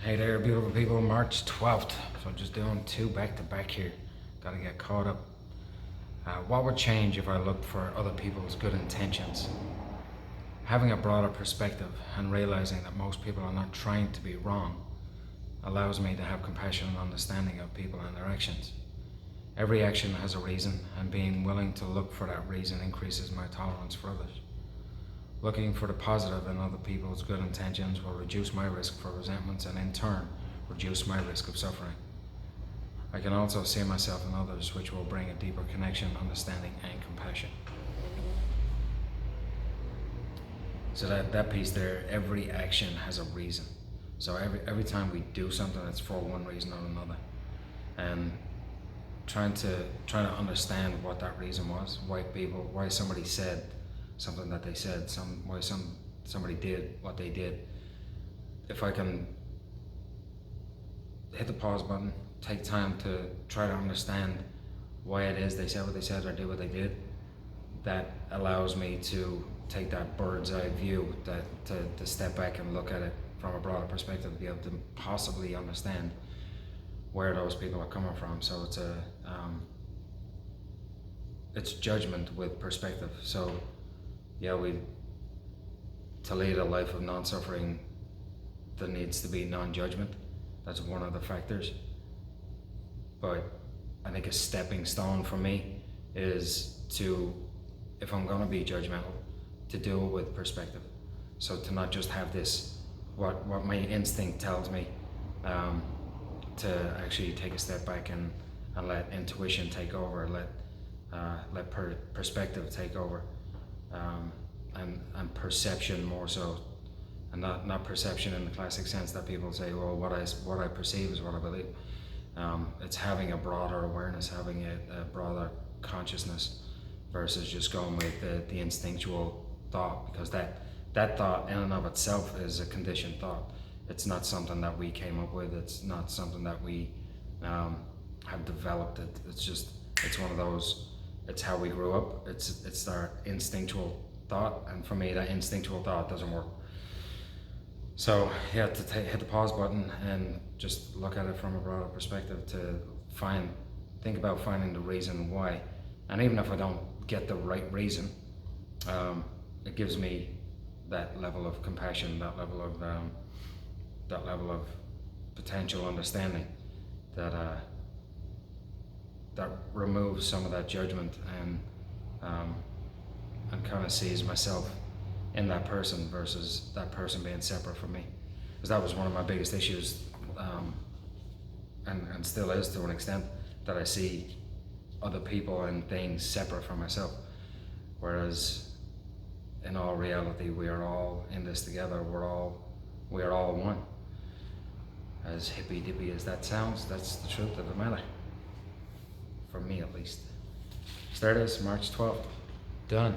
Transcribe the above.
Hey there, beautiful people. March 12th. So just doing two back to back here. Gotta get caught up. What would change if I looked for other people's good intentions? Having a broader perspective and realizing that most people are not trying to be wrong allows me to have compassion and understanding of people and their actions. Every action has a reason, and being willing to look for that reason increases my tolerance for others. Looking for the positive in other people's good intentions will reduce my risk for resentments and in turn reduce my risk of suffering. I can also see myself in others, which will bring a deeper connection, understanding and compassion. So that piece there, every action has a reason. So every time we do something, it's for one reason or another. And trying to understand what that reason was, why somebody said something that they said, why somebody did what they did. If I can hit the pause button, take time to try to understand why it is they said what they said or did what they did, that allows me to take that bird's eye view, to step back and look at it from a broader perspective, to be able to possibly understand where those people are coming from. So it's judgment with perspective. So yeah, to lead a life of non-suffering, there needs to be non-judgment. That's one of the factors. But I think a stepping stone for me is to, if I'm gonna be judgmental, to do it with perspective. So to not just have this, what my instinct tells me, to actually take a step back and let intuition take over, let perspective take over. And perception more so, and not perception in the classic sense that people say, well, what I perceive is what I believe. It's having a broader awareness, having a broader consciousness, versus just going with the instinctual thought, because that thought in and of itself is a conditioned thought. It's not something that we came up with. It's not something that we have developed. It's one of those. It's how we grew up. It's our instinctual thought, and for me, that instinctual thought doesn't work. So yeah, hit the pause button and just look at it from a broader perspective, to think about finding the reason why. And even if I don't get the right reason, it gives me that level of compassion, that level of potential understanding that removes some of that judgment, and kind of sees myself in that person versus that person being separate from me. Because that was one of my biggest issues, and still is to an extent, that I see other people and things separate from myself. Whereas in all reality, we are all in this together. We are all one. As hippy dippy as that sounds, that's the truth of the matter. For me at least. So there it is, March 12th. Done.